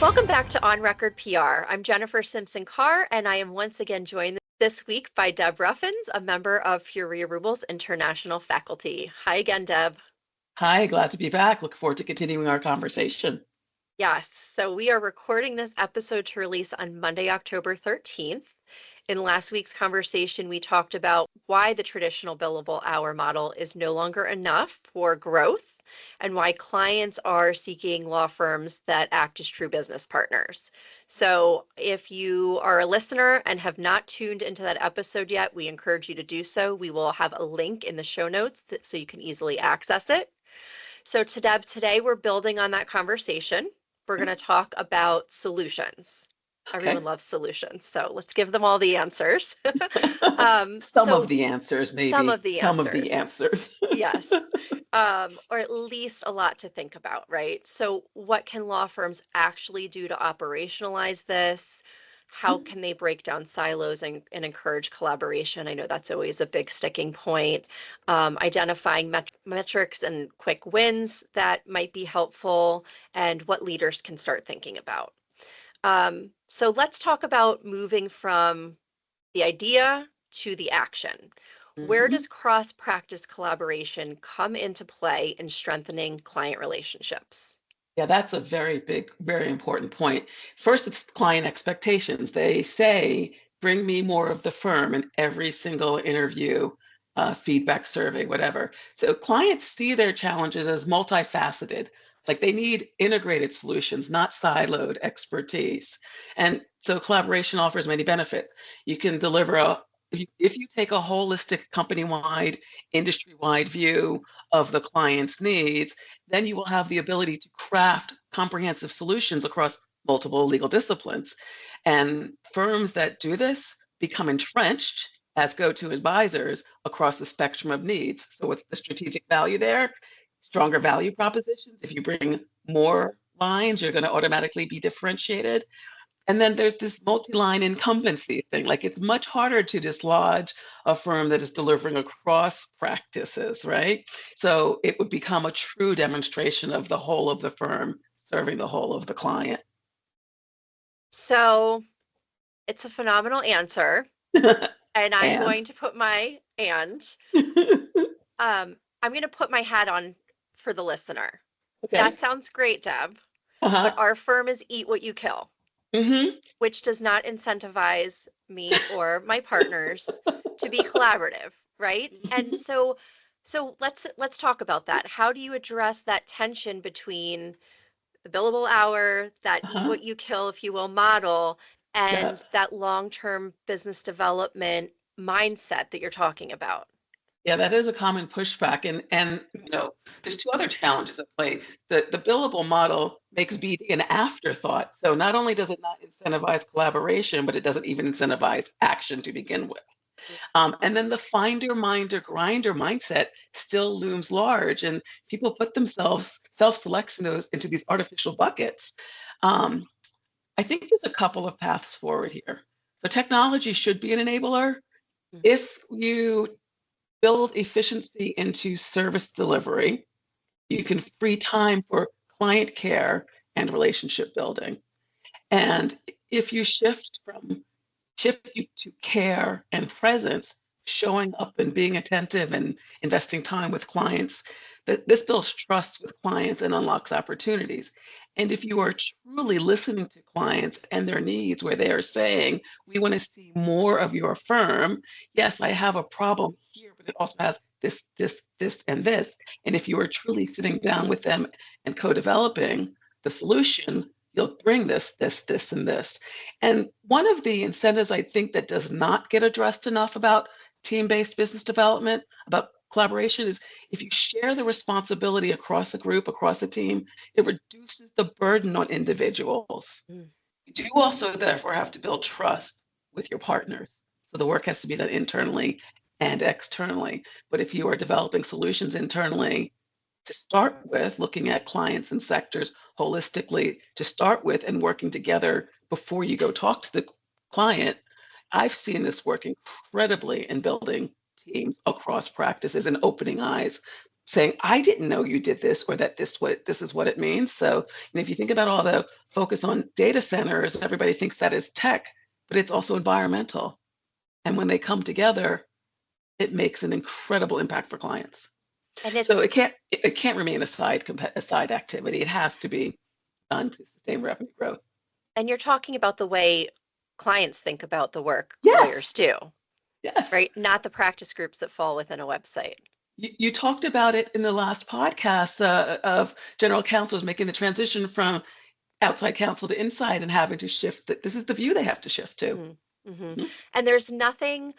Welcome back to On Record PR. I'm Jennifer Simpson Carr, and I am once again joined this week by Deb Ruffins, a member of Furia Rubel's international faculty. Hi again, Deb. Hi, glad to be back. Look forward to continuing our conversation. Yes, so we are recording this episode to release on Monday, October 13th. In last week's conversation, we talked about why the traditional billable hour model is no longer enough for growth and why clients are seeking law firms that act as true business partners. So if you are a listener and have not tuned into that episode yet, we encourage you to do so. We will have a link in the show notes so you can easily access it. So to Deb, today we're building on that conversation. We're going to talk about solutions. Everyone Okay. loves solutions, so let's give them all the answers. Some of So the answers, some of maybe. the Some of the answers, answers. yes, or at least a lot to think about, right? So what can law firms actually do to operationalize this? How can they break down silos and encourage collaboration? I know that's always a big sticking point. Identifying metrics and quick wins that might be helpful, and what leaders can start thinking about. So let's talk about moving from the idea to the action. Where Mhm. does cross-practice collaboration come into play in strengthening client relationships? Yeah, that's a very big, very important point. First, it's client expectations. They say, bring me more of the firm in every single interview, feedback survey, whatever. So clients see their challenges as multifaceted. Like they need integrated solutions, not siloed expertise. And so collaboration offers many benefits. You can deliver if you take a holistic company-wide, industry-wide view of the client's needs, then you will have the ability to craft comprehensive solutions across multiple legal disciplines. And firms that do this become entrenched as go-to advisors across the spectrum of needs. So what's the strategic value there? Stronger value propositions. If you bring more lines, you're going to automatically be differentiated. And then there's this multi-line incumbency thing. Like it's much harder to dislodge a firm that is delivering across practices, right? So it would become a true demonstration of the whole of the firm serving the whole of the client. So it's a phenomenal answer, and I'm And going to put my I'm going to put my hat on for the listener. That okay. sounds great, Deb, but Uh-huh. our firm is eat what you kill, Hmm. which does not incentivize me or my partners to be collaborative, right? And so let's talk about that. How do you address that tension between the billable hour, that eat Uh-huh. what you kill, if you will, model, Yeah. and that long-term business development mindset that you're talking about? Yeah, that is a common pushback. And there's two other challenges at play. The billable model makes BD an afterthought. So not only does it not incentivize collaboration, but it doesn't even incentivize action to begin with. And then the finder, minder, grinder mindset still looms large, and people put themselves self-select into these artificial buckets. Um, I think there's a couple of paths forward here. So technology should be an enabler. Mhm. If you build efficiency into service delivery, you can free time for client care and relationship building. And if you shift you to care and presence, showing up and being attentive and investing time with clients, that this builds trust with clients and unlocks opportunities. And if you are truly listening to clients and their needs, where they are saying, we want to see more of your firm. Yes, I have a problem here, but it also has this, this, and this. And if you are truly sitting down with them and co-developing the solution, you'll bring this, and this. And one of the incentives I think that does not get addressed enough about team-based business development, about collaboration, is if you share the responsibility across a group, across a team, it reduces the burden on individuals. Mm. You do also therefore have to build trust with your partners. So the work has to be done internally and externally. But if you are developing solutions internally to start with, looking at clients and sectors holistically to start with and working together before you go talk to the client, I've seen this work incredibly in building teams across practices and opening eyes saying, I didn't know you did this, or that this is what it means. So, if you think about all the focus on data centers, everybody thinks that is tech, but it's also environmental. And when they come together, it makes an incredible impact for clients. And So it's it can't remain a side activity. It has to be done to sustain revenue growth. and you're talking about the way clients think about the work Yes, lawyers do, yes. right? Not the practice groups that fall within a website. You talked about it in the last podcast of general counsels making the transition from outside counsel to inside and having to shift. That this is the view they have to shift to. Hmm. Hmm. Mhm, And there's nothing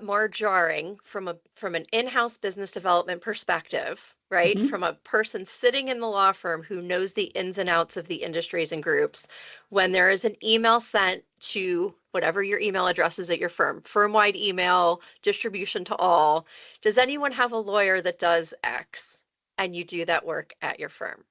more jarring from an in-house business development perspective, right? mhm. From a person sitting in the law firm who knows the ins and outs of the industries and groups, when there is an email sent to whatever your email address is at your firm, firm-wide email, distribution to all. Does anyone have a lawyer that does X? And you do that work at your firm.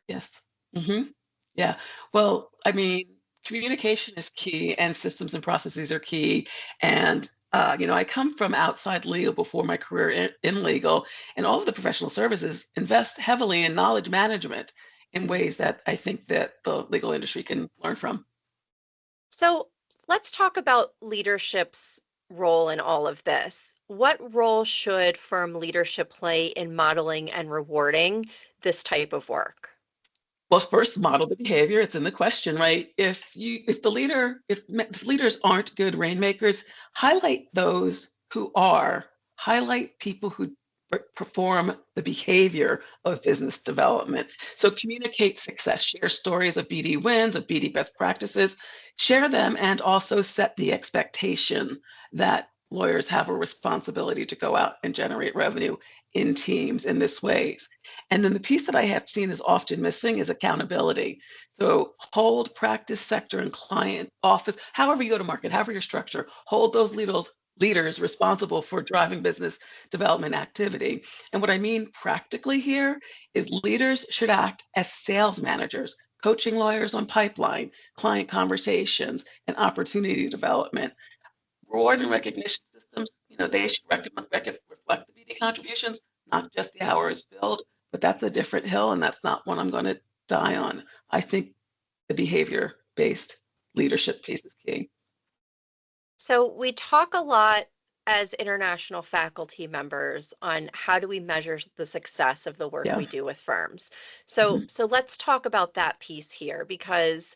Yes. Mhm. Yeah. Well, I mean, communication is key and systems and processes are key. And, I come from outside legal before my career in legal, and all of the professional services invest heavily in knowledge management in ways that I think that the legal industry can learn from. So let's talk about leadership's role in all of this. What role should firm leadership play in modeling and rewarding this type of work? Well, first, model the behavior. It's in the question, right? If leaders aren't good rainmakers, highlight those who are. Highlight people who perform the behavior of business development. So communicate success. Share stories of BD wins, of BD best practices. Share them, and also set the expectation that lawyers have a responsibility to go out and generate revenue in teams in this ways. And then the piece that I have seen is often missing is accountability. So hold practice sector and client office, however you go to market, however your structure, hold those leaders responsible for driving business development activity. And what I mean practically here is leaders should act as sales managers, coaching lawyers on pipeline, client conversations, and opportunity development. Reward and recognition systems, they should reflect the BD contributions, not just the hours billed, but that's a different hill, and that's not one I'm going to die on. I think the behavior-based leadership piece is key. So we talk a lot as international faculty members on how do we measure the success of the work Yeah. we do with firms. So Mhm. so let's talk about that piece here because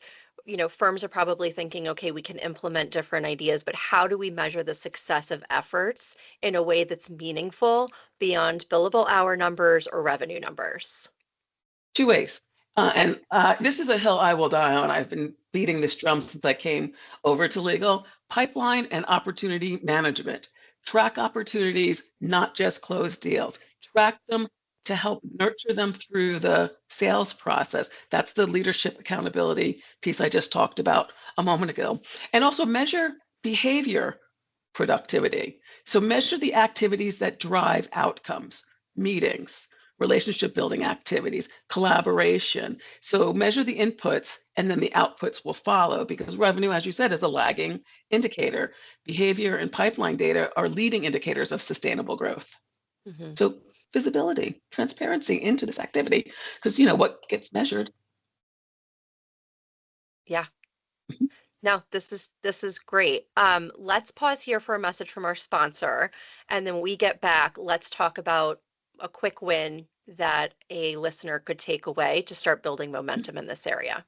firms are probably thinking, okay, we can implement different ideas, but how do we measure the success of efforts in a way that's meaningful beyond billable hour numbers or revenue numbers? Two ways. And this is a hill I will die on. I've been beating this drum since I came over to legal. Pipeline and opportunity management. Track opportunities, not just close deals. Track them to help nurture them through the sales process. That's the leadership accountability piece I just talked about a moment ago. And also measure behavior productivity. So measure the activities that drive outcomes, meetings, relationship building activities, collaboration. So measure the inputs and then the outputs will follow because revenue, as you said, is a lagging indicator. Behavior and pipeline data are leading indicators of sustainable growth. Hmm. So visibility, transparency into this activity, because what gets measured. Yeah. No, this is great. Let's pause here for a message from our sponsor, and then when we get back, let's talk about a quick win that a listener could take away to start building momentum in this area.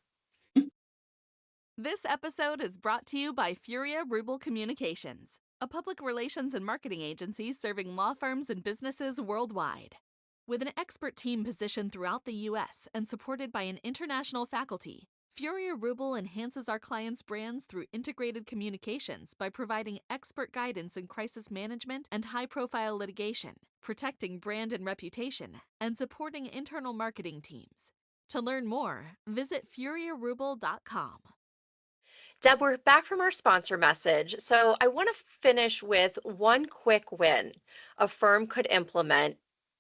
This episode is brought to you by Furia Rubel Communications, a public relations and marketing agency serving law firms and businesses worldwide. With an expert team positioned throughout the U.S. and supported by an international faculty, Furia Rubel enhances our clients' brands through integrated communications by providing expert guidance in crisis management and high profile litigation, protecting brand and reputation, and supporting internal marketing teams. To learn more, visit furiarubel.com. Deb, we're back from our sponsor message. So I want to finish with one quick win a firm could implement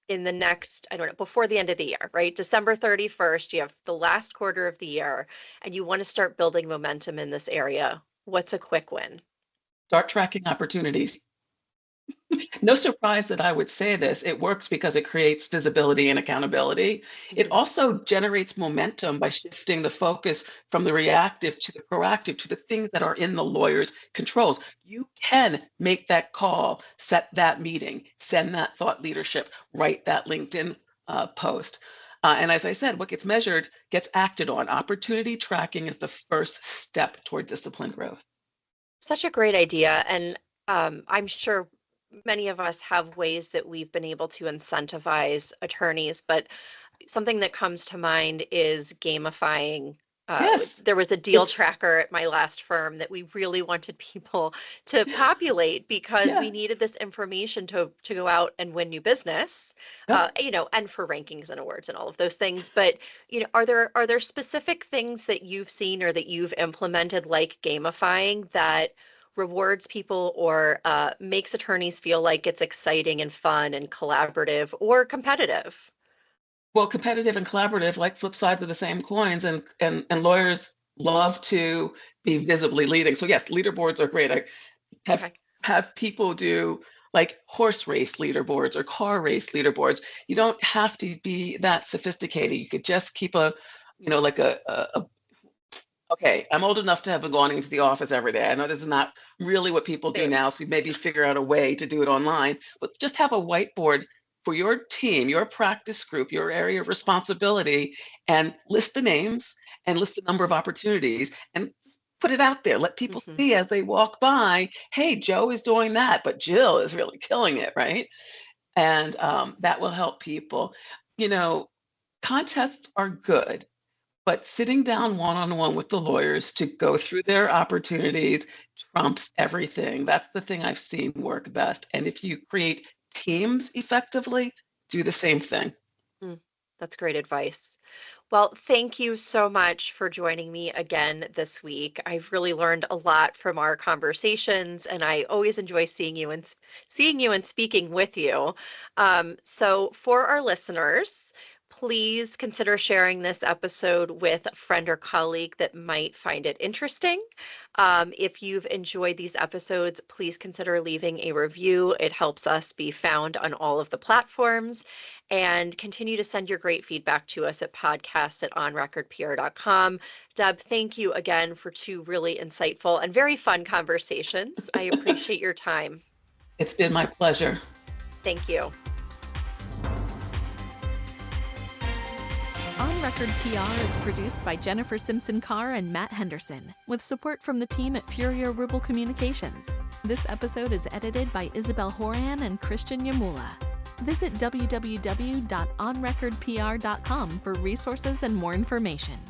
in the next, I don't know, before the end of the year, right? December 31st, you have the last quarter of the year, and you want to start building momentum in this area. What's a quick win? Start tracking opportunities. No surprise that I would say this. It works because it creates visibility and accountability. It Mhm. also generates momentum by shifting the focus from the reactive to the proactive, to the things that are in the lawyer's controls. You can make that call, set that meeting, send that thought leadership, write that LinkedIn post. And as I said, what gets measured gets acted on. Opportunity tracking is the first step toward discipline growth. Such a great idea. And I'm sure many of us have ways that we've been able to incentivize attorneys, but something that comes to mind is gamifying. Yes, There was a deal it's, tracker at my last firm that we really wanted people to populate because we yeah, needed this information to go out and win new business, yep. and for rankings and awards and all of those things. But are there specific things that you've seen or that you've implemented, like gamifying, that rewards people or makes attorneys feel like it's exciting and fun and collaborative or competitive? Well, competitive and collaborative, like flip sides of the same coins, and lawyers love to be visibly leading. So yes, leaderboards are great. I have Okay. have people do like horse race leaderboards or car race leaderboards. You don't have to be that sophisticated. You could just keep a, like a okay, I'm old enough to have been going into the office every day. I know this is not really what people do Same. now, so maybe figure out a way to do it online, but just have a whiteboard for your team, your practice group, your area of responsibility, and list the names and list the number of opportunities and put it out there. Let people Mhm. see as they walk by, hey, Joe is doing that, but Jill is really killing it, right? And that will help people. You know, contests are good, but sitting down one-on-one with the lawyers to go through their opportunities trumps everything. That's the thing I've seen work best. And if you create teams effectively, do the same thing. Mm, that's great advice. Well, thank you so much for joining me again this week. I've really learned a lot from our conversations, and I always enjoy seeing you and speaking with you. So, for our listeners, please consider sharing this episode with a friend or colleague that might find it interesting. If you've enjoyed these episodes, please consider leaving a review. It helps us be found on all of the platforms, and continue to send your great feedback to us at podcast@onrecordpr.com. Deb, thank you again for two really insightful and very fun conversations. I appreciate your time. It's been my pleasure. Thank you. On Record PR is produced by Jennifer Simpson Carr and Matt Henderson, with support from the team at Furia Rubel Communications. This episode is edited by Isabel Horan and Christian Yamula. Visit www.onrecordpr.com for resources and more information.